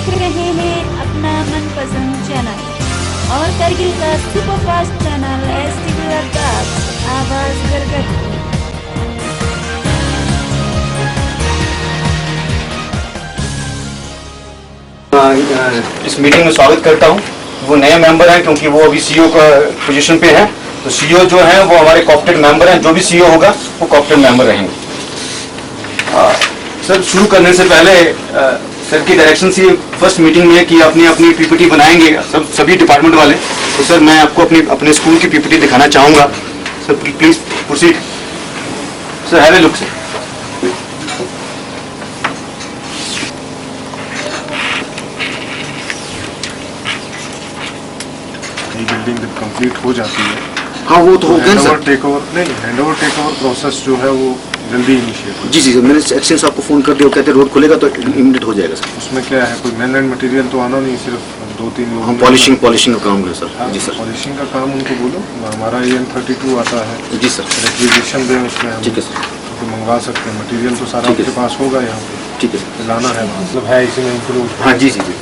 देख रहे हैं अपना मनपसंद चैनल और करगिल का सुपरफास्ट चैनल STV अरदास आवाज गरगर। इस मीटिंग में स्वागत करता हूं। वो नए मेंबर हैं क्योंकि वो अभी सीईओ का पोजीशन पे हैं, तो सीईओ जो हैं वो हमारे कॉप्टेड मेंबर हैं। जो भी सीईओ होगा वो कॉप्टेड मेंबर रहेंगे। सर, शुरू करने से पहले सर की डायरेक्शन से फर्स्ट मीटिंग में कि अपनी अपनी पीपीटी बनाएंगे सभी डिपार्टमेंट वाले। तो सर मैं आपको अपने स्कूल की पीपीटी दिखाना चाहूँगा। Sir please proceed. Sir have a look sir. Building जब कंप्लीट हो जाती है, हाँ वो तो हो गया sir. Handover take over process जो है वो जल्दी इनिशिएट हो। जी जी सर, मैंने एक्शन साहब को फोन कर दिया, कहते रोड खुलेगा तो इमीडिएट हो जाएगा सर। उसमें क्या है, कोई मैन एंड मटेरियल तो आना नहीं, सिर्फ 2-3 लोग। हम पॉलिशिंग का काम है सर। जी सर, पॉलिशिंग का काम उनको बोलो। हमारा EN32 आता है। जी सर, रिक्विजिशन दें उसमें हम। ठीक है सर, तो मंगवा सकते हैं। मटेरियल तो सारा आपके पास होगा यहाँ पे। ठीक है सर, लाना है, मतलब है इसी में इंक्लूड। हाँ जी जी जी।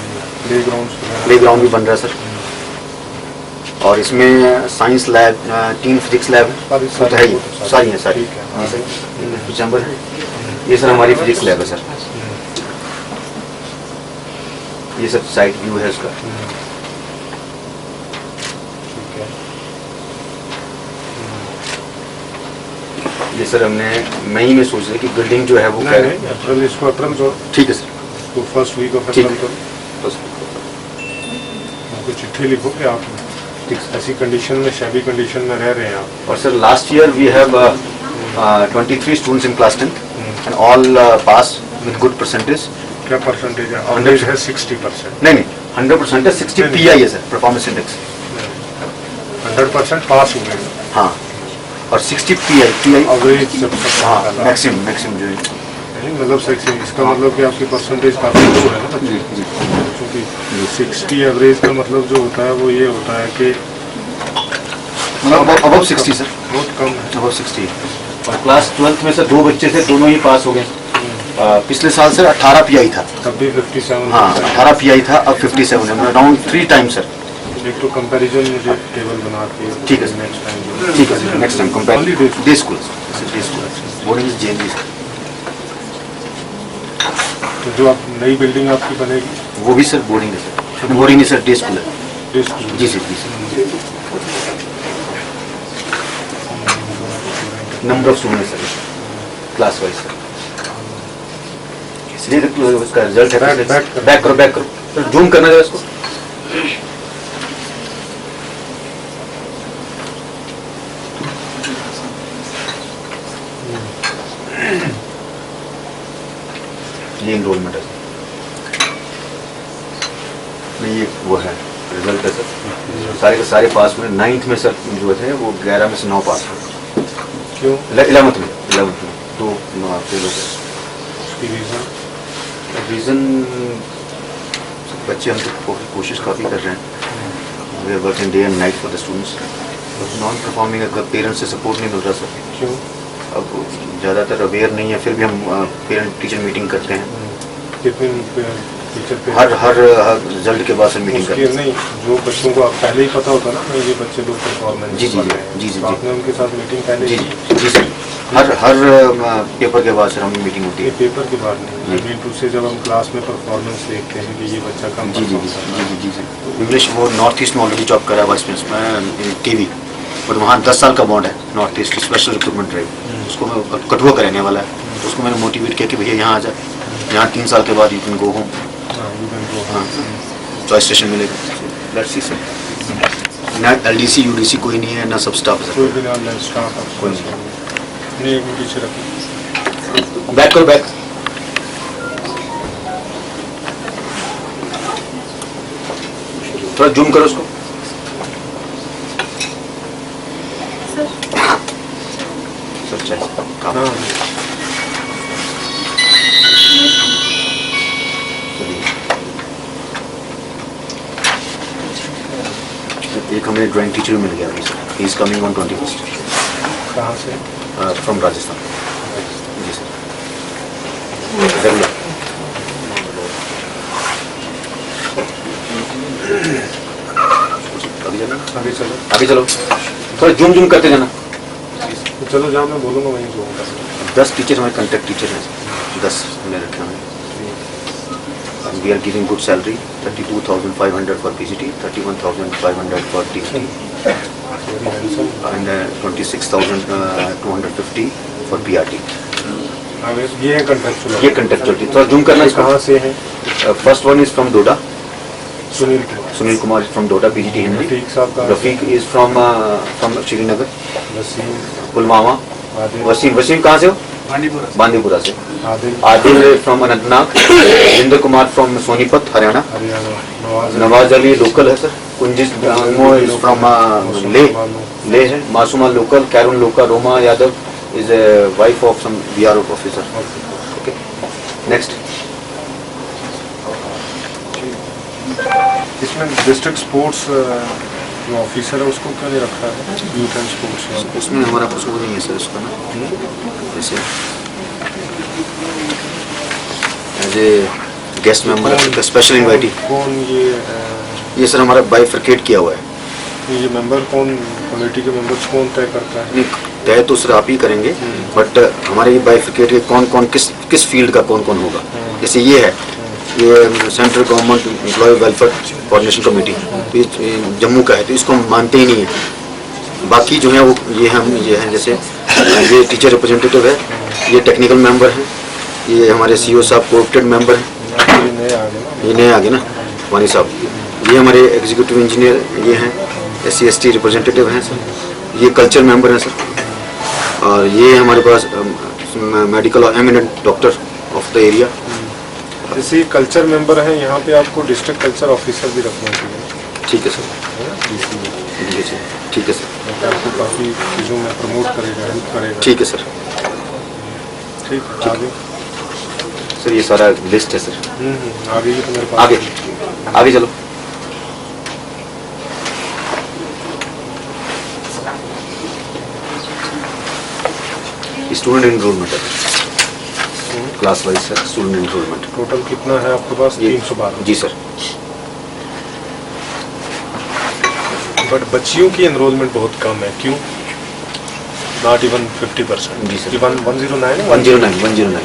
प्ले ग्राउंड भी बन रहा है सर, और इसमें साइंस लैब, 3 फिजिक्स लैब तो है ही, सारी हैं सारी। चैम्बर है ये सर, हमारी फिजिक्स लैब है सर। ये सब साइड व्यू है इसका। ये सर हमने मई में सोच रहे कि बिल्डिंग जो है वो अप्रैल, इसको अप्रैल को। ठीक है सर, तो फर्स्ट वीक ऑफ अप्रैल को बस उनको चिट्ठी लिखोगे आप। ऐसी कंडीशन में, शैबी कंडीशन में रह रहे हैं आप। और sir last year we have 23 students in class 10th and all pass with good percentage. क्या परसेंटेज है? 100 है 60%। नहीं 100% है, 60 PI है सर, परफॉर्मेंस इंडेक्स। 100% पास हुए। हाँ, और 60 PI एवरेज। हाँ, मैक्सिमम जो है। मतलब इसका मतलब कि आपकी परसेंटेज काफी लो है ना बच्चे। क्योंकि 60 एवरेज का मतलब जो होता है वो ये होता है कि मतलब अबव 60 सर, बहुत कम है। अबव 60। और क्लास 12th में सर 2 बच्चे थे, दोनों ही पास हो गए। पिछले साल सर 18 PI था। तब भी 57। हाँ 18 PI था, अब 57 है, अराउंड 3 टाइम्स सर। एक तो कंपैरिजन मुझे टेबल बना के। ठीक है सर, नेक्स्ट टाइम। ठीक है sir, next time compare day school, boarding is JNV। तो जो आप नई बिल्डिंग आपकी बनेगी वो भी सर बोर्डिंग है सर, बोर्डिंग नहीं सर, डे स्कूल है। Day school. जी सर, जी sir. Number of student sir, class wise sir. इसलिए उसका रिजल्ट है। बैक करो, जूम करना है इसको। ये इनरोलमेंट है नहीं, ये वो है रिजल्ट है सर। सारे के सारे पास में। 9th में सर जो थे वो 11 में से 9 पास हुए। क्यों? 11th में 2 फेल हो गए। रीज़न बच्चे हम तो कोशिश काफ़ी कर रहे हैं। We are working day and night for the students. Non performing अगर पेरेंट्स से सपोर्ट नहीं मिल रहा सर। क्यों? अब ज़्यादातर अवेयर नहीं है, फिर भी हम पेरेंट टीचर मीटिंग करते हैं। कितने टीचर पे? हर रिजल्ट के बाद से मीटिंग करते हैं। नहीं, जो बच्चों को आप पहले ही पता होता ना ये बच्चे लोग परफॉर्मेंस। जी जी जी जी, आपने उनके साथ मीटिंग पहले? जी जी सर, हर पेपर के बाद सर हमारी मीटिंग होती है। पेपर के बाद नहीं, से जब हम क्लास में परफॉर्मेंस देखते हैं कि ये बच्चा कम। जी जी जी जी सर। इंग्लिश वो नॉर्थ ईस्ट में ऑलरेडी जॉब कर रहा है, वाइस प्रिंसिपल TV, और वहाँ 10 साल का बॉन्ड है north east special recruitment drive. उसको मैं कठुआ का रहने वाला है, तो उसको मैंने मोटिवेट किया कि भैया यहाँ आ जाए, यहाँ 3 साल के बाद यू कैन गो होम। हाँ, चॉइस स्टेशन मिलेगा। Let's see sir. ना LDC UDC कोई नहीं है, ना सब स्टाफ है। कोई भी ना स्टाफ कोई नहीं। एक टीचर बैक करो, बैक। थोड़ा जूम करो उसको। सर चाहिए। एक हमें ड्राइंग टीचर मिल गया अभी sir. He is coming on 21st। कहाँ से? फ्रॉम राजस्थान। जी सर, रेगुलर। आगे चलो, थोड़ा जूम जूम करते जाना। तो चलो जहाँ मैं बोलूँगा वहीं जूम करेंगे। 10 टीचर हमारे कंटेक्ट टीचर हैं, 10 हमने रखे हुए हैं। We are giving good salary, 32,500 for PGT, 31,500 for TGT and 26,250 for PRT। ये है कंट्रेक्चुअल। ये कंटेक्चुअल थोड़ा जूम करना। कहाँ से है? First one is from Doda, Sunil Kumar from Doda PGT Hindi. Rafiq साहब का? Rafiq is from Srinagar. वसीम, पुलवामा। आदिल, वसीम कहाँ से हो? बांदीपुरा से। Adil, Adil from Anantnag. Jinder Kumar from Sonipat Haryana. Haryana. Nawaz Ali local है sir. Kunzes is from Leh है। Masooma local. Kairun local. Roma Yadav is a wife of some BRO officer. Okay, next. इसमें डिस्ट्रिक्ट स्पोर्ट्स जो ऑफिसर है उसको क्यों नहीं रखा है? यूथ एंड स्पोर्ट्स उसमें हमारा कुछ वो नहीं है सर उसका ना, जैसे as a guest member special invitee. कौन ये सर हमारा बाइफरकेट किया हुआ है। ये मेंबर कौन, कमेटी के मेंबर्स कौन तय करता है? नहीं, तय तो सर आप ही करेंगे, बट हमारे ये बाइफरकेट के कौन कौन किस फील्ड का कौन कौन होगा। जैसे ये है, ये central government employ welfare coordination committee, ये जम्मू का है, तो इसको हम मानते ही नहीं है। बाकी जो है वो ये हैं जैसे ये टीचर रिप्रेजेंटेटिव है, ये टेक्निकल मेंबर हैं, ये हमारे CO साहब कोऑप्टेड मेंबर हैं। ये नए आगे ना वानी साहब। ये हमारे एग्जीक्यूटिव इंजीनियर ये हैं, SC/ST रिप्रेजेंटेटिव हैं सर। ये कल्चर मेंबर हैं सर। और ये हमारे पास मेडिकल और eminent doctor of the area. जैसे कल्चर मेंबर हैं, यहाँ पे आपको डिस्ट्रिक्ट कल्चर ऑफिसर भी रखना चाहिए। ठीक है सर, ठीक है सर, आपको काफ़ी चीज़ों में प्रमोट करेगा, हेल्प करेगा। ठीक है सर, ठीक है। आगे सर ये सारा लिस्ट है सर। आगे ही तो मेरे पास आगे चलो। स्टूडेंट एनरोलमेंट है class wise sir. Student enrolment total कितना है आपके पास? 312। जी सर। बट बच्चियों की एनरोलमेंट बहुत कम है, क्यों? Not even 50%। जी सर। 109 109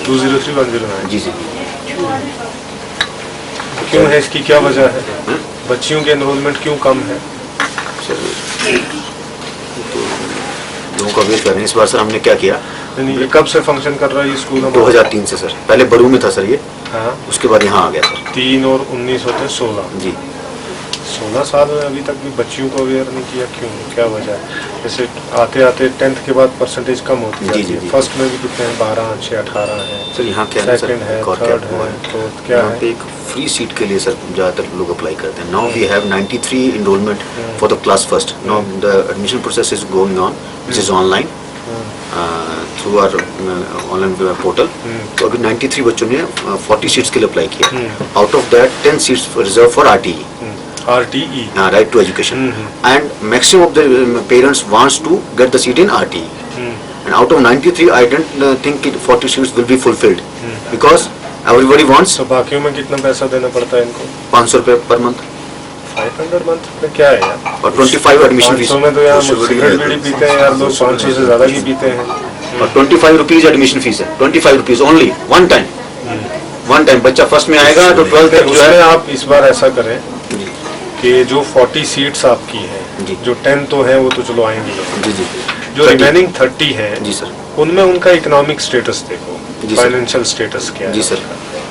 203 109। जी सर। क्यों है, इसकी क्या वजह है? बच्चियों की एनरोलमेंट क्यों कम है? सर तो लोगों को अवेयर कर रहे हैं। इस बार सर हमने क्या किया, नहीं, ये कब से फंक्शन कर रहा है ये स्कूल? 2003 से सर। पहले बरू में था सर ये, हाँ। उसके बाद यहाँ आ गया सर। 3 और 19 होते 16। जी। 16 साल में अभी तक भी बच्चियों को अवेयर नहीं किया, क्यों? क्या वजह है? जैसे आते आते 10th के बाद परसेंटेज कम होती जी, है। फर्स्ट में भी कितने हैं? 12, 6, 18 है सर। यहाँ क्या है सर, सेकंड है, एक और थर्ड क्या है, फोर्थ क्या यहाँ है? पे एक फ्री सीट के लिए सर ज़्यादातर लोग अप्लाई करते हैं। Now we have 93 enrolment for the class first. Now the admission process is going on, which is online through our online portal. तो अभी 93 बच्चों ने 40 सीट्स के लिए अप्लाई किया। Out of that 10 seats reserve for RTE, right to education, and maximum of the parents wants to get the seat in RTE. And out of 93, I don't think 40 seats will be fulfilled because everybody wants. तो बाकियों में कितना पैसा देना पड़ता है इनको? 500 रुपये पर मंथ। 500 मंथ में क्या है यार? और 25 एडमिशन फीस। 500 में तो यार सिगरेट बीड़ी पीते हैं यार लोग, 500 से ज़्यादा ही पीते हैं। और 25 रुपीज एडमिशन फीस है। 25 रुपीज ओनली, वन टाइम। बच्चा फर्स्ट में आएगा तो 12 तक जो है। आप इस बार ऐसा करें कि जो 40 सीट्स आपकी हैं, जो 10 तो है वो तो चलो आएंगी, जी जी, जो रिमेनिंग 30 है जी सर, उनमें उनका इकोनॉमिक स्टेटस देखो, फाइनेंशियल स्टेटस क्या है जी सर,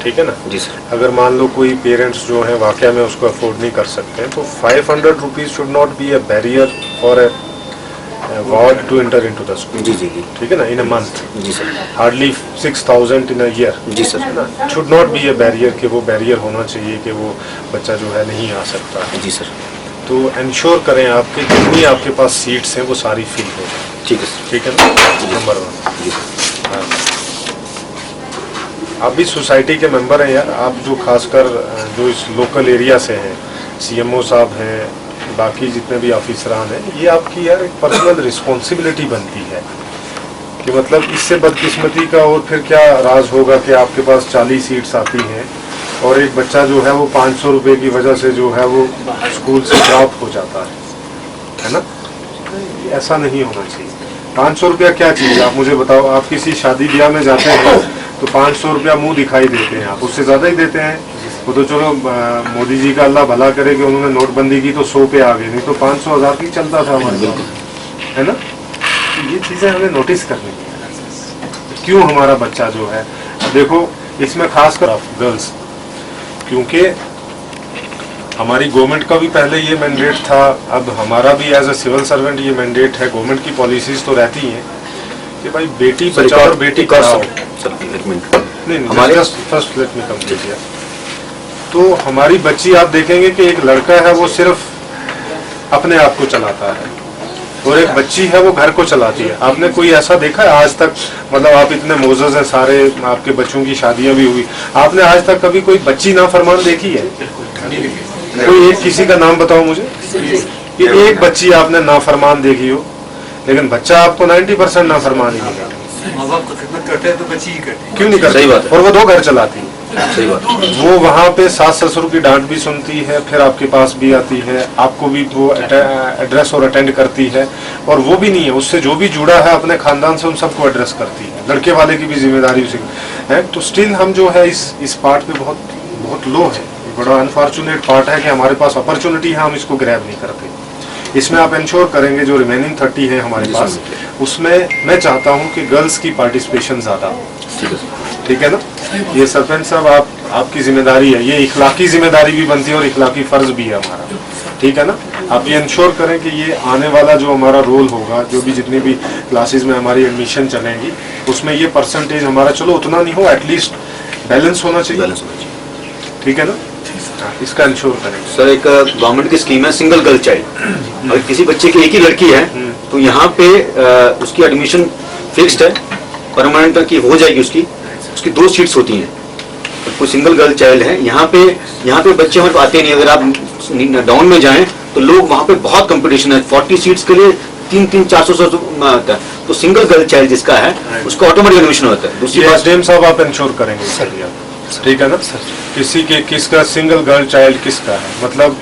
ठीक है ना? जी सर। अगर मान लो कोई पेरेंट्स जो है वाकया में उसको अफोर्ड नहीं कर सकते हैं, तो 500 rupees should not be a barrier for a ward to enter into the school. जी जी जी, ठीक है ना? इन अ मंथ, जी sir, hardly 6000 in a year. जी sir, should not be a barrier, कि वो बैरियर होना चाहिए कि वो बच्चा जो है नहीं आ सकता। जी सर। तो इंश्योर करें आपके जितनी आपके पास सीट्स हैं वो सारी फिल हो जाए। ठीक है सर, ठीक है ना? नंबर 1। जी सर। आप भी सोसाइटी के मेंबर हैं यार, आप जो खासकर जो इस लोकल एरिया से हैं, CMO साहब हैं, बाकी जितने भी ऑफिसरान हैं, ये आपकी यार एक पर्सनल रिस्पॉन्सिबिलिटी बनती है कि मतलब इससे बदकिस्मती का और फिर क्या राज होगा कि आपके पास 40 सीट्स आती हैं और एक बच्चा जो है वो 500 रुपये की वजह से जो है वो स्कूल से ड्रॉप हो जाता है। है ना? ऐसा नहीं होना चाहिए। 500 रुपया क्या चीज़ है, आप मुझे बताओ। आप किसी शादी ब्याह में जाते हैं तो 500 रुपया मुंह दिखाई देते हैं, आप उससे ज़्यादा ही देते हैं। वो तो चलो मोदी जी का अल्लाह भला करे कि उन्होंने नोटबंदी की तो 100 पे आ गए, नहीं तो 500 1000 की चलता था हमारे पास, है ना? तो ये चीज़ें हमें नोटिस करनी है। क्यों हमारा बच्चा जो है, देखो इसमें खासकर गर्ल्स, क्योंकि हमारी गवर्नमेंट का भी पहले ये मैंडेट था, अब हमारा भी एज अ सिविल सर्वेंट ये मैंडेट है। गवर्नमेंट की पॉलिसीज तो रहती हैं कि भाई बेटी बचाओ और बेटी पढ़ाओ। नहीं, हमारे फर्स्ट लेट मी कंप्लीट किया। तो हमारी बच्ची आप देखेंगे कि एक लड़का है वो सिर्फ अपने आप को चलाता है और एक बच्ची है वो घर को चलाती है। आपने कोई ऐसा देखा है आज तक, मतलब आप इतने मोजस हैं, सारे आपके बच्चों की शादियां भी हुई, आपने आज तक कभी कोई बच्ची नाफरमान देखी है? कोई एक किसी का नाम बताओ मुझे कि एक बच्ची आपने नाफरमान देखी हो। लेकिन बच्चा आपको 90% नाफरमान ही मिलेगा। माँ बाप को खिदमत करते हैं तो बच्ची ही करती है। क्यों नहीं करती? सही बात है। और वो 2 घर चलाती है। सही बात। वो वहाँ पे सास ससुर की डांट भी सुनती है, फिर आपके पास भी आती है, आपको भी वो एड्रेस और अटेंड करती है। और वो भी नहीं है, उससे जो भी जुड़ा है अपने खानदान से उन सबको एड्रेस करती है। लड़के वाले की भी जिम्मेदारी उसी है। तो स्टिल हम जो है इस पार्ट पे बहुत लो है। बड़ा अनफॉर्चुनेट पार्ट है कि हमारे पास अपॉर्चुनिटी है, हम इसको ग्रैब नहीं करते। इसमें आप इंश्योर करेंगे जो रिमेनिंग 30 है हमारे पास, उसमें मैं चाहता हूं कि गर्ल्स की पार्टिसिपेशन ज़्यादा हो। ठीक है ना? ये सरपंच साहब आपकी जिम्मेदारी है, ये इखलाकी जिम्मेदारी भी बनती है और इखलाकी फ़र्ज भी है हमारा। ठीक है ना? आप ये इंश्योर करें कि ये आने वाला जो हमारा रोल होगा, जो भी जितनी भी क्लासेस में हमारी एडमिशन चलेंगी, उसमें ये परसेंटेज हमारा चलो उतना नहीं हो, एटलीस्ट बैलेंस होना चाहिए। ठीक है ना? इसका इंश्योर करेंगे। सर एक गवर्नमेंट की स्कीम है सिंगल गर्ल चाइल्ड। अगर किसी बच्चे की एक ही लड़की है तो यहाँ पे उसकी एडमिशन फिक्स्ड है, परमानेंट की हो जाएगी। उसकी 2 सीट्स होती हैं। तो कोई सिंगल गर्ल चाइल्ड है यहाँ पे बच्चे हमारे आते नहीं। अगर आप डाउन में जाएं तो लोग वहाँ पे बहुत कंपटीशन है, 40 सीट्स के लिए 300-400 आता है। तो सिंगल गर्ल चाइल्ड जिसका है उसका ऑटोमेटिक एडमिशन होता है। दूसरी बात एसडीएम साहब आप इंश्योर करेंगे सर, ठीक है ना? किसका सिंगल गर्ल चाइल्ड किसका है, मतलब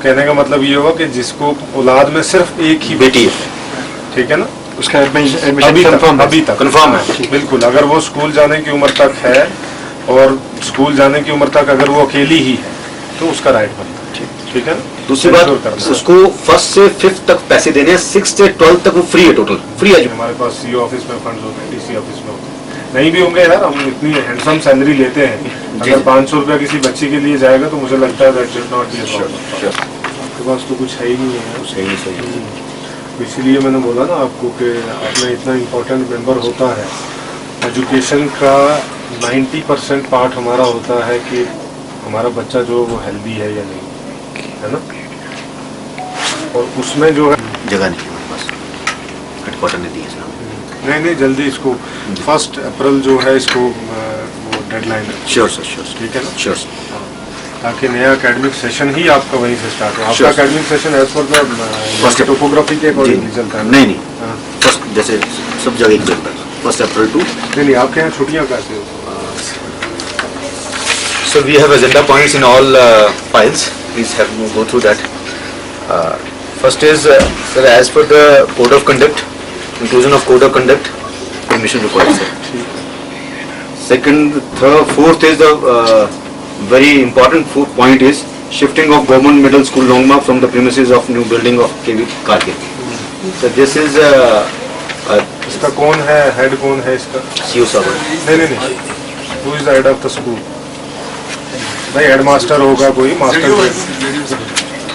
कहने का मतलब ये होगा कि जिसको औलाद में सिर्फ एक ही बेटी है, ठीक है ना, उसका एडमिशन अभी तक कंफर्म है। बिल्कुल, अगर वो स्कूल जाने की उम्र तक है और स्कूल जाने की उम्र तक अगर वो अकेली ही है तो उसका राइट बनता है। ठीक है ना? दूसरी बात उसको 1st से 5th तक पैसे देने हैं, 6th से 12th तक वो फ्री है, टोटल फ्री है। हमारे पास सीओ ऑफिस में फंड्स होते हैं, डीसी ऑफिस में होते हैं। नहीं भी होंगे यार, हम इतनी हैंडसम सैलरी लेते हैं। अगर 500 रुपया किसी बच्ची के लिए जाएगा तो मुझे लगता है that should not be a problem. आपके पास तो कुछ है ही नहीं है, सही। तो इसीलिए मैंने बोला ना आपको कि आपने इतना इम्पोर्टेंट मेंबर होता है। एजुकेशन का 90% पार्ट हमारा होता है कि हमारा बच्चा जो वो हेल्दी है या नहीं, है ना? और उसमें जो है जगह नहीं है हमारे पास, हेडक्वार्टर ने दी है सर। नहीं जल्दी इसको 1 अप्रैल जो है इसको वो डेडलाइन है। श्योर सर, ठीक है ना? Sure sir. ताकि नया एकेडमिक सेशन ही आपका वहीं से स्टार्ट हो। आपका Sure. Academic session as per topography के अकॉर्डिंग नहीं चलता है? नहीं हाँ। फर्स्ट जैसे सब जगह चलता है 1 अप्रैल टू। नहीं आपके यहाँ छुट्टियाँ कैसे हो? So we have agenda points in all files. Please go through that. First is sir, as per the code of conduct, inclusion of code of conduct, permission required, sir. Second, third, fourth is the very important fourth point is shifting of government middle school Longmark from the premises of new building of KV Kargil. So this is इसका कौन है, head कौन है इसका? CO sir. नहीं who is the head of the school? भाई headmaster होगा कोई, मास्टर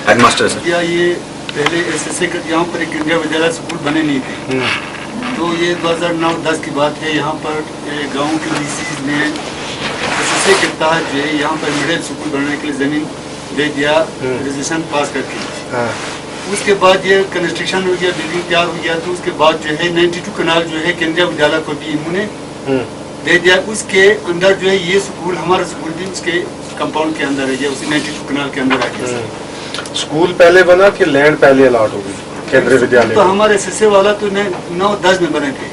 Headmaster sir. या ये पहले एसएसए यहाँ पर एक इंडिया विद्यालय स्कूल बने नहीं थे, तो ये 2009-10 की बात है। यहाँ पर गांव के डीसी ने एसएसए के तहत जो है यहाँ पर मिडिल स्कूल बनने के लिए जमीन दे दिया, रजिस्ट्रेशन पास करके। उसके बाद ये कंस्ट्रक्शन हो गया, बिल्डिंग तैयार हो गया, तो उसके बाद जो है 92 कनाल जो है केंद्रीय विद्यालय को भी इन्होंने दे दिया। उसके अंदर जो है ये स्कूल, हमारा स्कूल भी उसके कंपाउंड के अंदर है, उसी 92 कनाल के अंदर आ गया। स्कूल पहले बना कि लैंड पहले अलॉट होगी केंद्रीय विद्यालय? तो हमारे एसएसए वाला तो 9-10 में बने थे।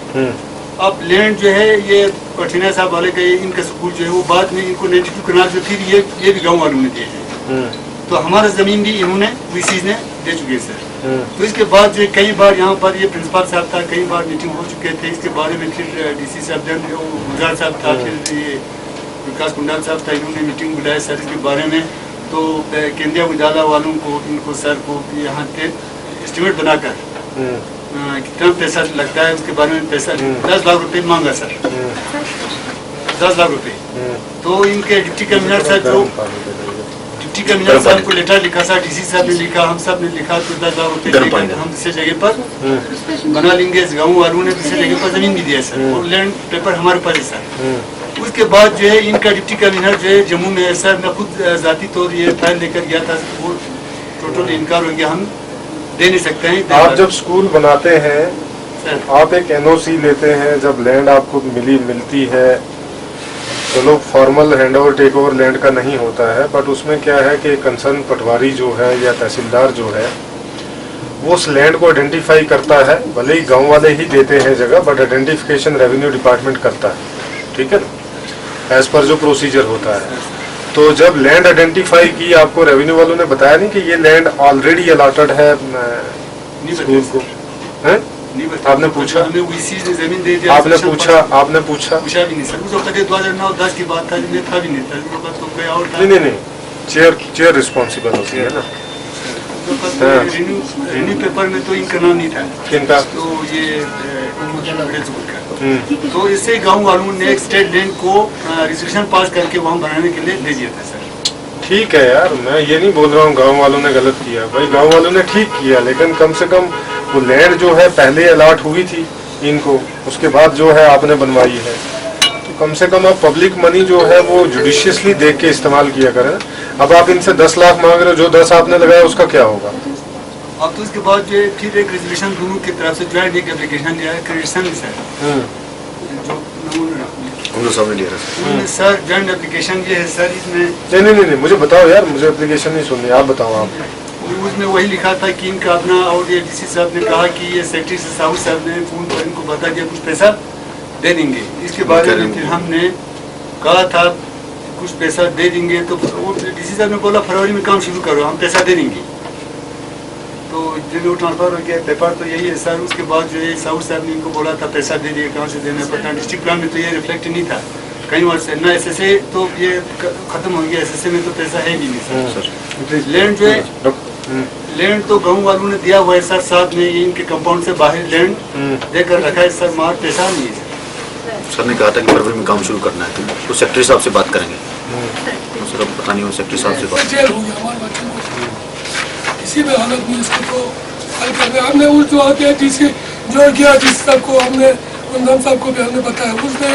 अब लैंड जो है ये पठिना साहब वाले का, इनका स्कूल जो है वो बाद में इनको 92 कनाल जो फिर ये भी गाँव वालों ने दिए हैं। तो हमारा जमीन भी इन्होंने वीसीज ने दे चुके हैं सर। तो इसके बाद जो कई बार यहाँ पर ये प्रिंसिपल साहब था, कई बार मीटिंग हो चुके थे इसके बारे में, फिर डीसी साहब गुजरात साहब था, फिर ये विकास कुंडाल साहब था, इन्होंने मीटिंग बुलाया सर इसके बारे में। तो केंद्रीय विद्यालय वालों को, इनको सर को यहाँ पे एस्टिमेट बनाकर कितना पैसा लगता है उसके बारे में, पैसा 10 लाख रुपए मांगा सर, 10 लाख रुपए। तो इनके डिप्टी कमिश्नर सर जो डिप्टी कमिश्नर साहब को लेटर लिखा सर, डीसी साहब ने लिखा, हम सब ने लिखा, तो 10 लाख रुपए लेकर हम दूसरे जगह पर बना लेंगे। गाँव वालों ने दूसरे जगह पर जमीन भी दिया सर, और लैंड पेपर हमारे पास है सर। उसके बाद जो है इनका डिप्टी कमिश्नर जो है जम्मू में है सर, मैं खुद जाती तौर ये फाइल लेकर गया था, वो टोटल इनकार हो गया, हम दे नहीं सकते हैं। आप जब स्कूल बनाते हैं आप एक एनओसी लेते हैं, जब लैंड आपको मिलती है, चलो formal hand over take over land का नहीं होता है, बट उसमें क्या है कि कंसर्न पटवारी जो है या तहसीलदार जो है वो उस लैंड को आइडेंटिफाई करता है, भले ही गांव वाले ही देते हैं जगह, बट आइडेंटिफिकेशन रेवेन्यू डिपार्टमेंट करता है, ठीक है ना, एज पर जो प्रोसीजर होता है। तो जब लैंड आइडेंटिफाई की, आपको रेवेन्यू वालों ने बताया नहीं कि ये लैंड ऑलरेडी अलॉटेड है स्कूल को, है? आपने पूछा, जमीन दे दिया, आपने पूछा भी नहीं सर, 2009-10 की बात था, मैं था भी नहीं था, तो कोई और था नहीं, चेयर रिस्पॉन्सिबल होती है ना। रिन्यू पेपर में तो इनका नाम नहीं था, किनका? तो ये तो इससे गांव वालों ने एक स्टेट लैंड को रिजर्वेशन पास करके वहाँ बनाने के लिए दे दिया था सर। ठीक है यार, मैं ये नहीं बोल रहा हूँ गांव वालों ने गलत किया, भाई गांव वालों ने ठीक किया, लेकिन कम से कम वो लैंड जो है पहले अलॉट हुई थी इनको, उसके बाद जो है आपने बनवाई है, तो कम से कम आप पब्लिक मनी जो है वो जुडिशियसली देख के इस्तेमाल किया करें। अब आप इनसे 10 लाख मांग रहे हो, जो 10 आपने लगाया उसका क्या होगा? अब तो इसके बाद जो फिर एक रेजोल्यूशन दोनों की तरफ से ज्वाइंट एक एप्लीकेशन लिया है, क्रेडिशन सर जो सर ज्वाइंट एप्लीकेशन ये है सर, इसमें नहीं, मुझे बताओ यार, मुझे एप्लीकेशन नहीं सुननी, आप बताओ। आप उसमें वही लिखा था कि इनका अपना, और ये डीसी साहब ने कहा कि ये सेक्रेटरी साहब ने फोन पर इनको बता दिया कुछ पैसा दे देंगे, इसके बारे में फिर हमने कहा था कुछ पैसा दे देंगे, तो डीसी साहब ने बोला फरवरी में काम शुरू करो, हम पैसा दे देंगे। तो जो ट्रांसफर हो गया पेपर तो यही है सर। उसके बाद जो है साहू साहब ने इनको बोला था पैसा दे दिए, कहाँ से देना पड़ता, डिस्ट्रिक्ट प्लान में तो ये रिफ्लेक्ट नहीं था कई वर्ष से, ना एसएसए तो ये खत्म हो गया, एसएसए में तो पैसा है भी नहीं सर। लैंड जो है लैंड तो गाँव वालों ने दिया हुआ है सर, साथ में इनके कंपाउंड से बाहर लैंड देकर रखा है सर, मार पैसा नहीं है सर ने कहा था कि फरवरी में काम शुरू करना है, तो सेक्रेटरी साहब से बात करेंगे, तो सर अब पता नहीं हो सेक्रेटरी साहब से बात किसी भी हालत में इसको तो हल करने, हमने उस जो आते हैं जिसके जो किया, जिस साहब को हमने कुंदन साहब को भी हमने बताया, उसने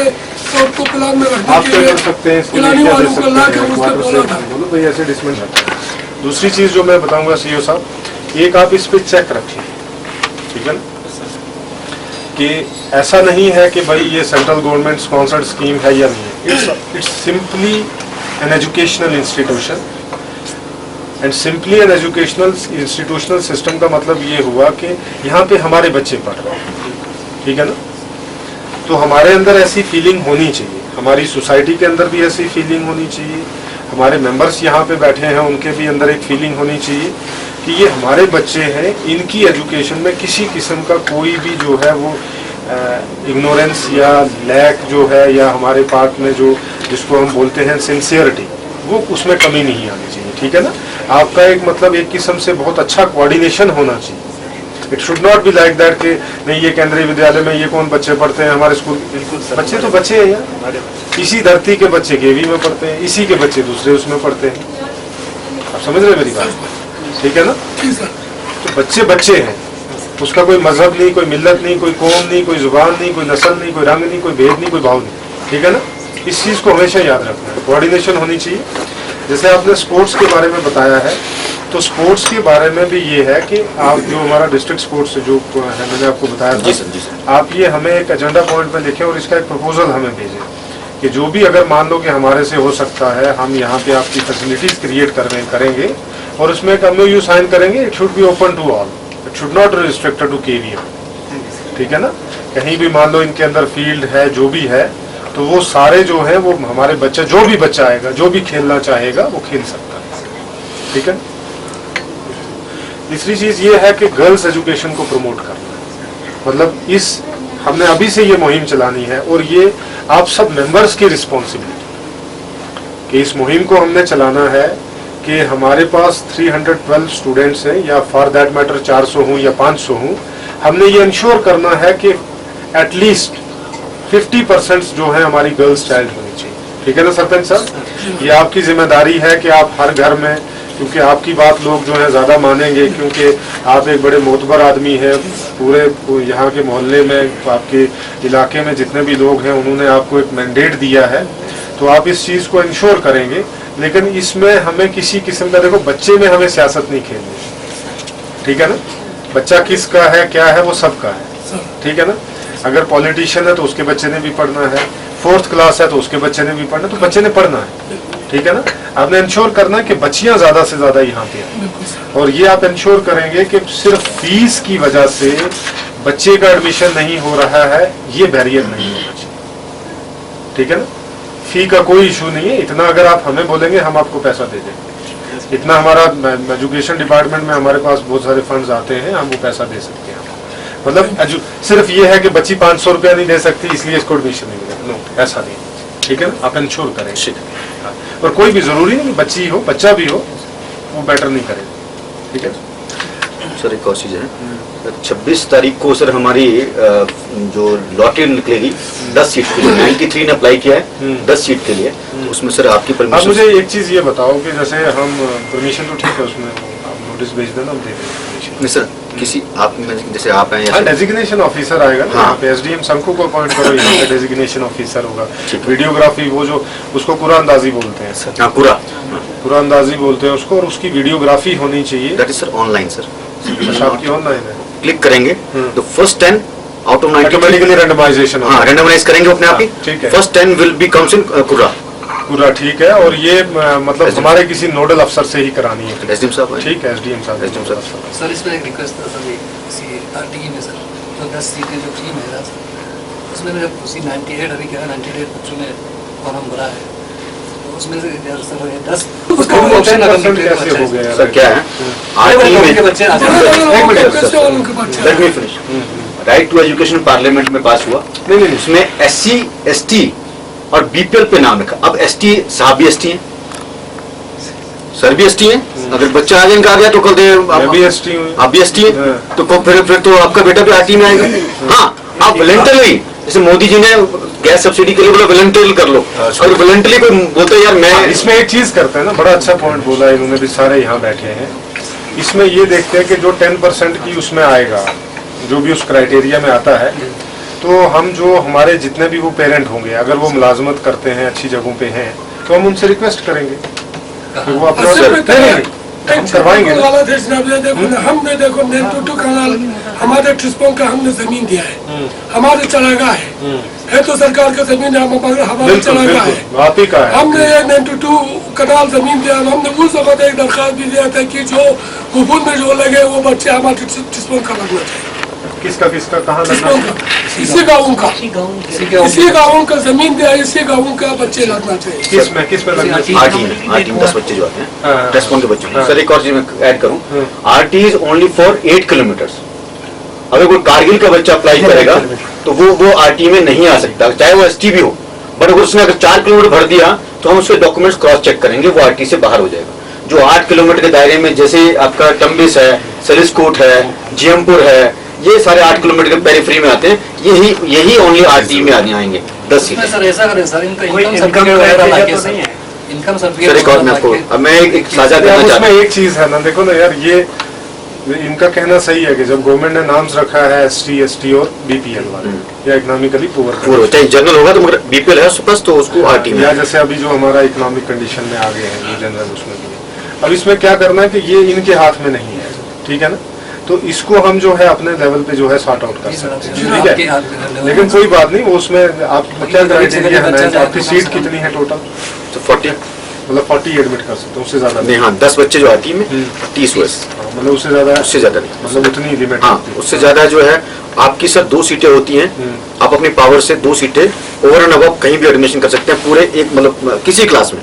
सबको प्लान में रखने के लिए पिलाने वालों को ला के उसने बोला था। बोलो भाई ऐसे डिसमेंट रहता है। दूसरी चीज़ जो मैं बताऊंगा सीईओ साहब, एक आप इस पे चेक रखें, ठीक है ना, कि ऐसा नहीं है कि भाई ये सेंट्रल गवर्नमेंट स्पॉन्सर्ड स्कीम है या नहीं है, it's simply an educational institution and simply an educational institutional system का मतलब ये हुआ कि यहाँ पे हमारे बच्चे पढ़ रहे हैं, ठीक है ना, तो हमारे अंदर ऐसी फीलिंग होनी चाहिए, हमारी सोसाइटी के अंदर भी ऐसी फीलिंग होनी चाहिए, हमारे मेंबर्स यहाँ पे बैठे हैं उनके भी अंदर एक फीलिंग होनी चाहिए कि ये हमारे बच्चे हैं, इनकी एजुकेशन में किसी किस्म का कोई भी जो है वो इग्नोरेंस या लैक जो है, या हमारे पार्ट में जो जिसको हम बोलते हैं सिंसियरिटी, वो उसमें कमी नहीं आनी चाहिए, ठीक है ना। आपका एक मतलब एक किस्म से बहुत अच्छा कोऑर्डिनेशन होना चाहिए। It should not be like that कि नहीं ये केंद्रीय विद्यालय में ये कौन बच्चे पढ़ते हैं, हमारे स्कूल बच्चे तो बच्चे हैं यार, इसी धरती के बच्चे केवी में पढ़ते हैं, इसी के बच्चे दूसरे उसमें पढ़ते हैं, आप समझ रहे हैं मेरी बात, ठीक है ना। तो बच्चे बच्चे हैं, उसका कोई मजहब नहीं, कोई मिल्लत नहीं, कोई कौम नहीं, कोई जुबान नहीं, कोई नस्ल नहीं, कोई रंग नहीं, कोई भेद नहीं, कोई भाव नहीं, ठीक है ना। इस चीज़ को हमेशा याद रखना है, कोऑर्डिनेशन होनी चाहिए। जैसे आपने स्पोर्ट्स के बारे में बताया है, तो स्पोर्ट्स के बारे में भी ये है कि आप जो हमारा डिस्ट्रिक्ट स्पोर्ट्स जो है मैंने आपको बताया था, आप ये हमें एक एजेंडा पॉइंट में लिखें और इसका एक प्रपोजल हमें भेजें कि जो भी अगर मान लो कि हमारे से हो सकता है, हम यहाँ पे आपकी फैसिलिटीज क्रिएट करेंगे और उसमें एक MOU साइन करेंगे। It should be open to all, it should not restricted to KVM, ठीक है ना। कहीं भी मान लो इनके अंदर फील्ड है, जो भी है, तो वो सारे जो है वो हमारे बच्चे, जो भी बच्चा आएगा, जो भी खेलना चाहेगा वो खेल सकता है, ठीक है। तीसरी चीज ये है कि गर्ल्स एजुकेशन को प्रमोट करना। मतलब इस हमने अभी से ये मुहिम चलानी है और ये आप सब मेंबर्स की रिस्पॉन्सिबिलिटी कि इस मुहिम को हमने चलाना है कि हमारे पास 312 स्टूडेंट्स हैं या फॉर दैट मैटर 400 हों या 500 हों, हमने ये इंश्योर करना है कि एटलीस्ट 50% जो है हमारी गर्ल्स चाइल्ड होनी चाहिए। ठीक है ना सरपंच साहब, ये आपकी जिम्मेदारी है कि आप हर घर में, क्योंकि आपकी बात लोग जो है ज़्यादा मानेंगे क्योंकि आप एक बड़े मोतबर आदमी हैं, पूरे यहाँ के मोहल्ले में आपके इलाके में जितने भी लोग हैं उन्होंने आपको एक मैंडेट दिया है, तो आप इस चीज़ को इंश्योर करेंगे। लेकिन इसमें हमें किसी किस्म का, देखो बच्चे में हमें सियासत नहीं खेलनी, ठीक है ना, बच्चा किसका है क्या है वो सबका है, ठीक है ना। अगर पॉलिटिशियन है तो उसके बच्चे ने भी पढ़ना है, 4th क्लास है तो उसके बच्चे ने भी पढ़ना है, तो बच्चे ने पढ़ना है, ठीक है ना। आपने इंश्योर करना है कि बच्चियां ज्यादा से ज्यादा यहाँ पे आए, और ये आप इंश्योर करेंगे कि सिर्फ फीस की वजह से बच्चे का एडमिशन नहीं हो रहा है, ये बैरियर नहीं होना चाहिए, ठीक है ना। फी का कोई इशू नहीं है, इतना अगर आप हमें बोलेंगे हम आपको पैसा दे देंगे, इतना हमारा एजुकेशन डिपार्टमेंट में हमारे पास बहुत सारे फंड्स आते हैं, हम वो पैसा दे सकते हैं। मतलब सिर्फ ये है कि बच्ची 500 रुपया नहीं दे सकती इसलिए इसको एडमिशन नहीं मिलेगा, नो ऐसा नहीं, ठीक है ना। आप इंश्योर करें, और कोई भी जरूरी नहीं बच्ची हो बच्चा भी हो, वो बेटर नहीं करेगा, ठीक है। सर एक और चीज़ है, 26 तारीख को सर हमारी जो लॉटरी निकलेगी 10 सीट के लिए, 93 ने अप्लाई किया है 10 सीट के लिए, तो उसमें सर आपकी आप परमिशन। मुझे एक चीज ये बताओ कि जैसे हम परमिशन तो ठीक है, उसमें आप नोटिस भेज देना, हम दे देंगे। नहीं सर, किसी आप जैसे आप हैं या डेजिग्नेशन ऑफिसर आएगा ना, हाँ। यहाँ पे एसडीएम शंकु को अपॉइंट करो, यहाँ पे डेजिग्नेशन ऑफिसर होगा। वीडियोग्राफी वो जो उसको कुरानंदाजी बोलते हैं सर, हाँ पूरा कुरानंदाजी बोलते हैं उसको, और उसकी वीडियोग्राफी होनी चाहिए। That is sir online sir, अच्छा आपकी ऑनलाइन है, क्लिक करेंगे तो first 10 out of 90 automatically randomization हाँ रैंडमाइज करेंगे अपने आप ही, ठीक है। First 10 will be comes in कुर्रा। पूरा ठीक है, और ये मतलब हमारे किसी नोडल अफसर से ही करानी है, एसडीएम साहब ठीक है, एसडीएम साहब। सर इसमें एक रिक्वेस्ट था सर, इसी आरटीई में सर तो 10 सीटें जो थी मेरा सर, उसमें मेरे उसी 98 अभी क्या 98 बच्चों ने फॉर्म भरा है, तो उसमें से सर 10 उसका ऑप्शन कैसे हो गया सर, क्या है आरटीई में बच्चे आ एक मिनट कैसे सर, उनके बच्चे let me finish. Right to education parliament में पास हुआ, नहीं उसमें SC ST और बीपीएल पे नाम रखा। अब ST साहब भी ST हैं, सर भी ST हैं, अगर बच्चा आगे इनका आ गया तो कल दे मैं भी एसटी हूँ, आप भी ST हैं, तो फिर तो आपका बेटा भी RT में आएगा। हाँ आप वॉलंटरी, जैसे मोदी जी ने गैस सब्सिडी के लिए बोला वॉलंटरी कर लो, और वॉलंटरी कोई बोलते यार मैं इसमें एक चीज करते हैं ना, बड़ा अच्छा पॉइंट बोला इन्होंने भी, सारे यहाँ बैठे हैं। इसमें ये देखते हैं कि जो 10% की उसमें आएगा, जो भी उस क्राइटेरिया में आता है, तो हम जो हमारे जितने भी वो पेरेंट होंगे, अगर वो मुलाजमत करते हैं अच्छी जगहों पे हैं, तो हम उनसे रिक्वेस्ट करेंगे कि वो अपना हम करवाएंगे ना। हमने देखो नेतृत्व कनाल हमारे टिस्पों का हमने जमीन दिया है, हमारे चलागा है तो सरकार का जमीन है, हमारे बिल्कुल चलागा है, बिल्कुल आप ही का है। हमने ये 92 कनाल जमीन दिया, हमने उस वक्त एक दरखास्त भी दिया था कि जो कुफुन में जो लगे वो बच्चे हमारे टिस्पों का लगना चाहिए, किसका किसका कहाँ लगना टिस्पों का, इसी गाँव का जमीन दिया, इसी गाँव का बच्चे लगना चाहिए। किस में लगना चाहिए? RT में 10 बच्चे जो आते हाँ। हैं टेस्पोन के बच्चे। हाँ। सर एक और चीज मैं ऐड करूं, RT is only for 8 kilometres. अगर कोई कारगिल का बच्चा अप्लाई करेगा तो वो RT में नहीं आ सकता, चाहे वो ST भी हो, बट अगर उसने अगर 4 किलोमीटर भर दिया तो हम उसके डॉक्यूमेंट्स क्रॉस चेक करेंगे, वो RT से बाहर हो जाएगा। जो 8 किलोमीटर के दायरे में, जैसे आपका टम्बिस है, सलिसकोट है, जियमपुर है, ये सारे 8 किलोमीटर के पेरिफेरी में आते हैं, यही ओनली RT में आएंगे 10 सीटें। सर ऐसा करें सर, इनका इनकम सर्टिफिकेट वगैरह लाके सर, इनकम सर सर्टिफिकेट एक और मैं आपको, अब मैं एक साझा करना चाहता उसमें हूँ। एक चीज है ना, देखो ना यार, ये इनका कहना सही है कि जब गवर्नमेंट ने नाम्स रखा है SC ST और BPL वाले या इकोनॉमिकली पुअर, चाहे जनरल होगा तो मगर BPL है प्लस तो उसको RT में, या जैसे अभी जो हमारा इकोनॉमिक कंडीशन में आ गए हैं ये जनरल, उसमें भी है। अब इसमें क्या करना है कि ये इनके हाथ में नहीं है, ठीक है ना, तो इसको हम जो है अपने लेवल पे जो है सॉर्ट आउट कर सकते हैं, ठीक है। लेकिन कोई बात नहीं, वो उसमें आप क्या क्राइटेरिया है, आपकी सीट कितनी है टोटल, तो 40 मतलब 40 एडमिट कर सकते हैं, उससे ज्यादा नहीं, हाँ 10 बच्चे जो RT में 30 US, मतलब उससे ज्यादा नहीं, मतलब उतनी लिमिट, हाँ उससे ज्यादा जो है आपकी सर 2 सीटें होती हैं, आप अपनी पावर से 2 सीटें ओवर एंड अबव कहीं भी एडमिशन कर सकते हैं, पूरे एक मतलब किसी क्लास में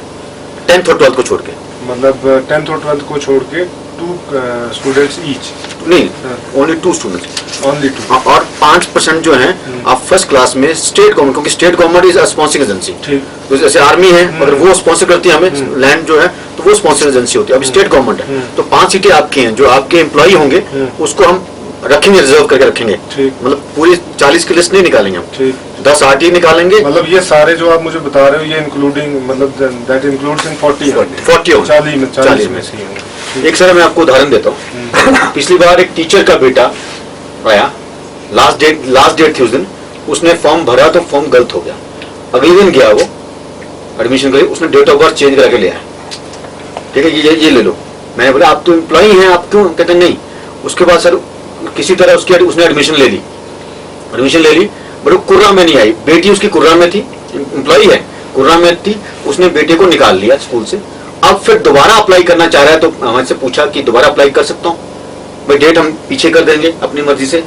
10th और 12th को छोड़ के, मतलब 10th और 12th को छोड़ के 2 स्टूडेंट्स ईच? नहीं, ओनली 2 स्टूडेंट्स। ओनली 2। और 5% जो है आप फर्स्ट क्लास में स्टेट गवर्नमेंट, क्योंकि state government is sponsoring agency. ठीक। तो जैसे आर्मी है, अगर वो स्पॉन्सर करती है हमें लैंड जो है, तो वो स्पॉन्सर एजेंसी होती है। अब स्टेट गवर्नमेंट है, तो 5 सीटें आपकी हैं, जो आपके एम्प्लॉई होंगे उसको हम रखेंगे, रिजर्व करके रखेंगे। ठीक। मतलब पूरी 40 की लिस्ट नहीं निकालेंगे हम, ठीक। 10 आरटी निकालेंगे। मतलब ये सारे जो आप मुझे बता रहे हो ये इंक्लूडिंग, मतलब दैट इंक्लूड्स इन 40 40 40 में से ही होंगे। एक सर मैं आपको उदाहरण देता हूँ। पिछली बार एक टीचर का बेटा आया, लास्ट डेट थी उस दिन, उसने फॉर्म भरा तो फॉर्म गलत हो गया। अगले दिन गया वो एडमिशन के लिए, उसने डेट ऑफ बर्थ चेंज करा के ले आया। ठीक है, ये ले लो। मैंने बोला आप तो एम्प्लॉई हैं, आप क्यों? कहते नहीं। उसके बाद सर किसी तरह उसने एडमिशन ले ली, बट वो कुर्रा में नहीं आई। बेटी उसकी कुर्रा में थी, एम्प्लॉई है, कुर्रा में थी, उसने बेटे को निकाल लिया स्कूल से। अब फिर दोबारा अप्लाई करना चाह रहा है, तो हमारे से पूछा कि दोबारा अप्लाई कर सकता हूँ भाई, डेट हम पीछे कर देंगे अपनी मर्जी से,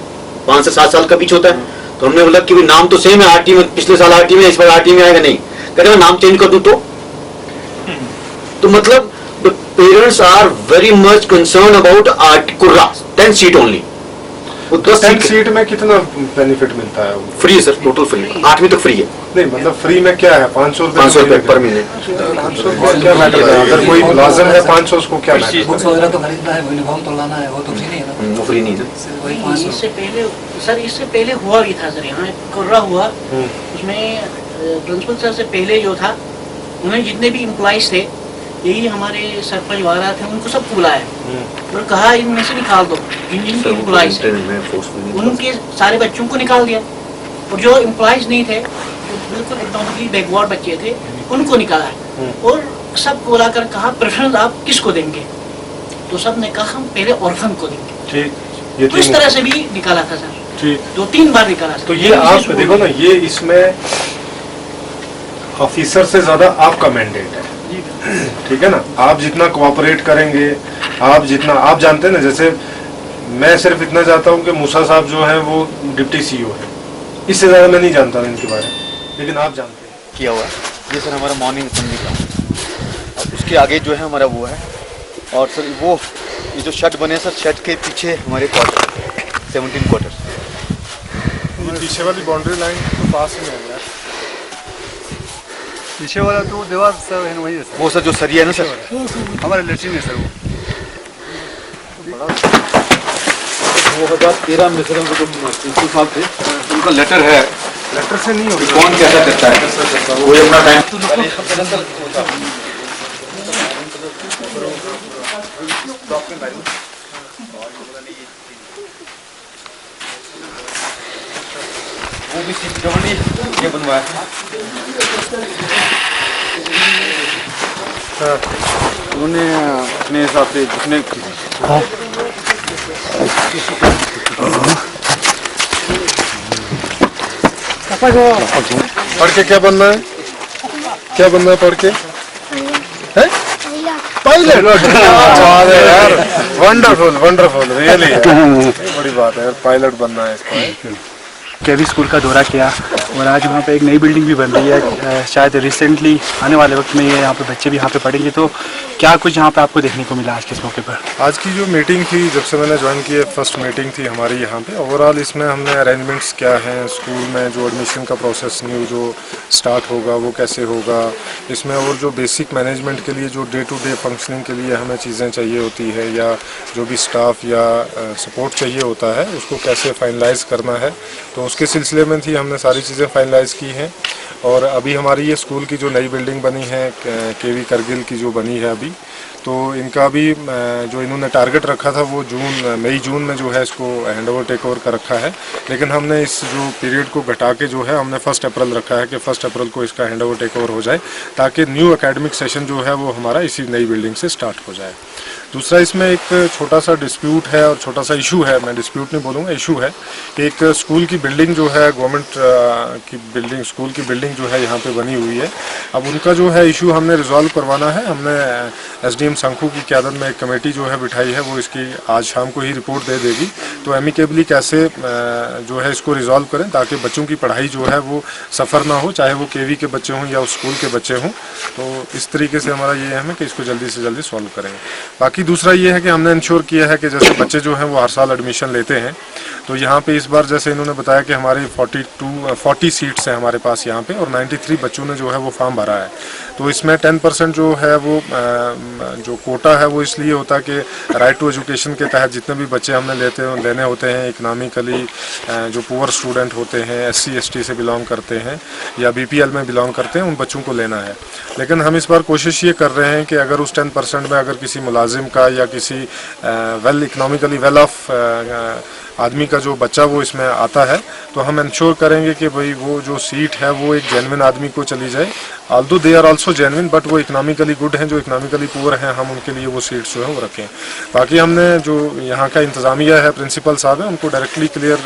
5 से 7 साल का पीछे होता है। तो हमने बोला कि भाई नाम तो सेम है आरटी में, पिछले साल आरटी में, इस बार आरटी में आएगा नहीं। कहते मैं नाम चेंज कर दूं तो मतलब parents are very much concern about कुर्रा 10 सीट ओनली। 10 सीट में कितना बेनिफिट मिलता है? फ्री है सर, टोटल फ्री, 8वीं तक फ्री है। नहीं मतलब फ्री में क्या है? 500 रुपए पर महीने। 500 क्या मैटर है? अगर कोई मुलाजिम है 500 उसको क्या मैटर? बुक्स वगैरह तो खरीदना है, यूनिफॉर्म तो लाना है, वो तो फ्री नहीं है ना। वो फ्री नहीं है सिर्फ वही 500। इससे पहले हुआ भी था सर, यहाँ कुर्रा हुआ, उसमें प्रिंसिपल सर से पहले जो था, उन्होंने जितने भी इम्प्लॉइज थे, यही हमारे सरपंच वाला थे, उनको सबको बुलाया और कहा इनमें से निकाल दो, जिनके इम्प्लॉइज थे उनके सारे बच्चों को निकाल दिया, और जो इम्प्लॉइज नहीं थे, जो बिल्कुल इकोनॉमिकली बैकवर्ड बच्चे थे, उनको निकाला। और सबको बुलाकर कहा प्रेफरेंस आप किसको देंगे? तो सब ने कहा हम पहले ऑर्फन को देंगे। ठीक, ये तो इस तरह से भी निकाला था सर। ठीक, 2-3 बार निकाला। तो ये आप देखो ना, ये इसमें ऑफिसर से ज्यादा आपका मैंडेट है। ठीक है ना, आप जितना कोऑपरेट करेंगे, आप जानते हैं ना, जैसे मैं सिर्फ इतना जानता हूँ कि मूसा साहब जो है वो डिप्टी सीईओ है, इससे ज्यादा मैं नहीं जानता इनके बारे में, लेकिन आप जानते हैं। किया हुआ है ये सर हमारा मॉर्निंग असेंबली का। अब उसके आगे जो है हमारा वो है, और सर वो ये जो शेड बने सर, शेड के पीछे हमारे क्वार्टर 17 क्वार्टर। पीछे वाली बाउंड्री लाइन तो पास में है यार, पीछे वाला तो दीवार सर है वही है सर। वो सर जो सरिया है ना सर, हमारे लेट्रिन है सर वो। 2013 में सर हमको जो प्रिंसिपल साहब थे उनका लेटर है, लेटर से नहीं होगा। कौन कैसा करता है वो अपना टाइम। वो भी ये बनवाया उन्होंने अपने हिसाब से जितने पढ़ के क्या बनना है? क्या बनना है पढ़ के? पायलट। यार वंडरफुल वंडरफुल, रियली बड़ी बात है यार, पायलट बनना है इसको। केवी स्कूल का दौरा किया, और आज वहाँ पे एक नई बिल्डिंग भी बन रही है, शायद रिसेंटली आने वाले वक्त में ये यहाँ पे बच्चे भी यहाँ पे पढ़ेंगे। तो क्या कुछ यहाँ पे आपको देखने को मिला आज के इस मौके पर? आज की जो मीटिंग थी, जब से मैंने ज्वाइन की है, फर्स्ट मीटिंग थी हमारी यहाँ पे। ओवरऑल इसमें हमने अरेंजमेंट्स क्या हैं स्कूल में, जो एडमिशन का प्रोसेस न्यू जो स्टार्ट होगा वो कैसे होगा इसमें, और जो बेसिक मैनेजमेंट के लिए जो डे टू डे फंक्शनिंग के लिए हमें चीज़ें चाहिए होती है, या जो भी स्टाफ या सपोर्ट चाहिए होता है, उसको कैसे फाइनलाइज करना है, तो उसके सिलसिले में थी। हमने सारी चीज़ें फाइनलाइज की हैं। और अभी हमारी ये स्कूल की जो नई बिल्डिंग बनी है, केवी करगिल की जो बनी है अभी, तो इनका भी जो इन्होंने टारगेट रखा था वो मई जून में जो है इसको हैंड ओवर टेक ओवर कर रखा है। लेकिन हमने इस जो पीरियड को घटा के जो है हमने 1 अप्रैल रखा है कि 1 अप्रैल को इसका हैंड ओवर टेक ओवर हो जाए, ताकि न्यू एकेडमिक सेशन जो है वो हमारा इसी नई बिल्डिंग से स्टार्ट हो जाए। दूसरा, इसमें एक छोटा सा डिस्प्यूट है और छोटा सा इशू है, मैं डिस्प्यूट नहीं बोलूँगा, इशू है। एक स्कूल की बिल्डिंग जो है, गवर्नमेंट की बिल्डिंग, स्कूल की बिल्डिंग जो है यहाँ पे बनी हुई है, अब उनका जो है इशू हमने रिजॉल्व करवाना है। हमने एसडीएम संखू की क़यादत में एक कमेटी जो है बिठाई है, वो इसकी आज शाम को ही रिपोर्ट दे देगी। तो एमिकेबली कैसे जो है इसको रिजॉल्व करें, ताकि बच्चों की पढ़ाई जो है वो सफ़र ना हो, चाहे वो केवी के बच्चे हों या उस स्कूल के बच्चे हों। तो इस तरीके से हमारा ये है कि इसको जल्दी से जल्दी सॉल्व करेंगे। बाकी दूसरा ये है कि हमने इंश्योर किया है कि जैसे बच्चे जो हैं वो हर साल एडमिशन लेते हैं, तो यहाँ पे इस बार जैसे इन्होंने बताया कि हमारे 40 सीट्स हैं हमारे पास यहाँ पे, और 93 बच्चों ने जो है वो फॉर्म भरा है। तो इसमें 10% जो है वो जो कोटा है वो इसलिए होता है कि राइट टू एजुकेशन के तहत जितने भी बच्चे हमने लेने होते हैं, इकनॉमिकली जो पुअर स्टूडेंट होते हैं, SC ST से बिलोंग करते हैं या BPL में बिलोंग करते हैं, उन बच्चों को लेना है। लेकिन हम इस बार कोशिश ये कर रहे हैं कि अगर उस 10% में अगर किसी मुलाजिम का या किसी इकनॉमिकली वेल ऑफ आदमी का जो बच्चा वो इसमें आता है, तो हम इंश्योर करेंगे कि भाई वो जो सीट है वो एक जेन्युइन आदमी को चली जाए। Although they are also genuine, but वो इकनॉमिकली गुड हैं, जो इकनॉमिकली पुअर हैं, हम उनके लिए वो सीट्स जो है वो रखें। बाकी हमने जो यहाँ का इंतज़ामिया है, प्रिंसिपल साहब हैं, उनको डायरेक्टली क्लियर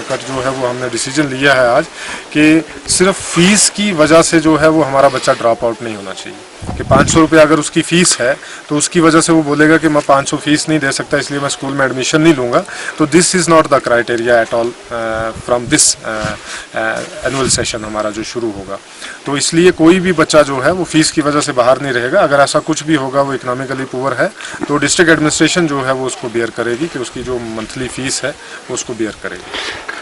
कट जो है वो हमने डिसीजन लिया है आज कि सिर्फ फीस की वजह से जो है वो हमारा बच्चा ड्रॉप आउट नहीं होना चाहिए। कि 500 रुपये अगर उसकी फ़ीस है तो उसकी वजह से वो बोलेगा कि मैं 500 फीस नहीं दे सकता, इसलिए मैं स्कूल में एडमिशन नहीं लूँगा। तो this is not the criteria at all from this annual session हमारा जो शुरू होगा। तो इसलिए कोई भी बच्चा जो है वो फ़ीस की वजह से बाहर नहीं रहेगा। अगर ऐसा कुछ भी होगा, वो इकनॉमिकली पुअर है, तो डिस्ट्रिक्ट एडमिनिस्ट्रेशन जो है वो उसको बियर करेगी कि उसकी जो मंथली फ़ीस है वो उसको बियर करेगी।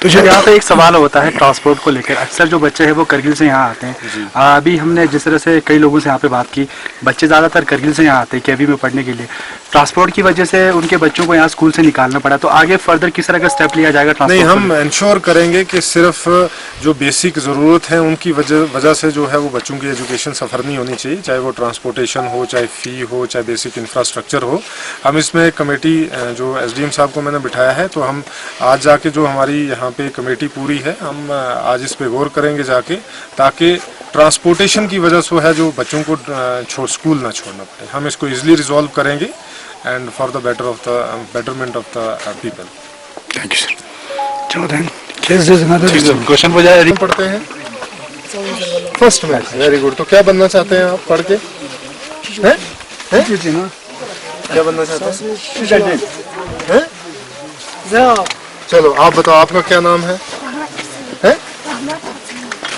तो जो यहाँ पे एक सवाल होता है ट्रांसपोर्ट को लेकर, अक्सर जो बच्चे हैं वो करगिल से यहाँ आते हैं। अभी हमने जिस तरह से कई लोगों से यहाँ पे बात की, बच्चे ज़्यादातर करगिल से यहाँ आते हैं केवी में पढ़ने के लिए। ट्रांसपोर्ट की वजह से उनके बच्चों को यहाँ स्कूल से निकालना पड़ा, तो आगे फर्दर किस तरह का स्टेप लिया जाएगा ट्रांसपोर्ट? नहीं, हम इंश्योर करेंगे कि सिर्फ जो बेसिक ज़रूरत है उनकी वजह से जो है वो बच्चों की एजुकेशन सफ़र नहीं होनी चाहिए, चाहे वो ट्रांसपोर्टेशन हो, चाहे फ़ी हो, चाहे बेसिक इंफ्रास्ट्रक्चर हो। हम इसमें कमेटी जो SDM साहब को मैंने बिठाया है, तो हम आज जाके जो हमारी यहाँ पे कमेटी पूरी है, हम आज इस पे गौर करेंगे जाके, ताकि ट्रांसपोर्टेशन की वजह से है जो बच्चों को स्कूल ना छोड़ना पड़े। हम इसको इजीली रिजॉल्व करेंगे and for the betterment of the people. Thank you sir. चलो देन क्वेश्चन हो जाए। पढ़ते हैं फर्स्ट में, वेरी गुड। तो क्या बनना चाहते हैं आप पढ़ के? हैं? क्या बनना चाहते हैं? चलो आप बताओ, आपका क्या नाम है?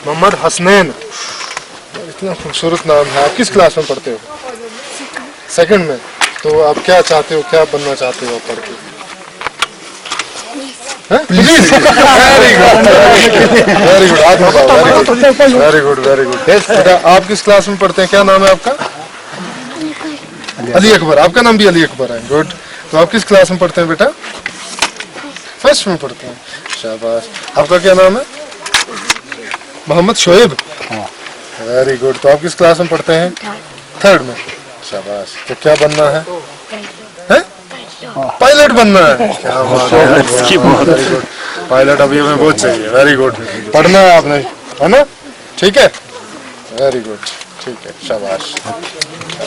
मोहम्मद हसनैन। इतना खूबसूरत नाम है। आप किस क्लास में पढ़ते हो? सेकंड में। तो आप क्या चाहते हो, क्या बनना चाहते हो आप पढ़ के? पुलिस। वेरी गुड, आप बताओ। Very good, very good. बेटा आप किस क्लास में पढ़ते हैं? क्या नाम है आपका? अली अकबर। आपका नाम भी अली अकबर है। गुड। तो आप किस क्लास में पढ़ते हैं बेटा? फर्स्ट में पढ़ते हैं। शाबाश। आपका क्या नाम है? मोहम्मद शोएब। Very good. तो आप किस क्लास में पढ़ते हैं? थर्ड में। शाबाश। तो क्या बनना है? पायलट बनना है। क्या बात है, वेरी गुड। पायलट अभी हमें बहुत चाहिए। Very good. पढ़ना है आपने, है ना? ठीक है, वेरी गुड, ठीक है, शाबाश।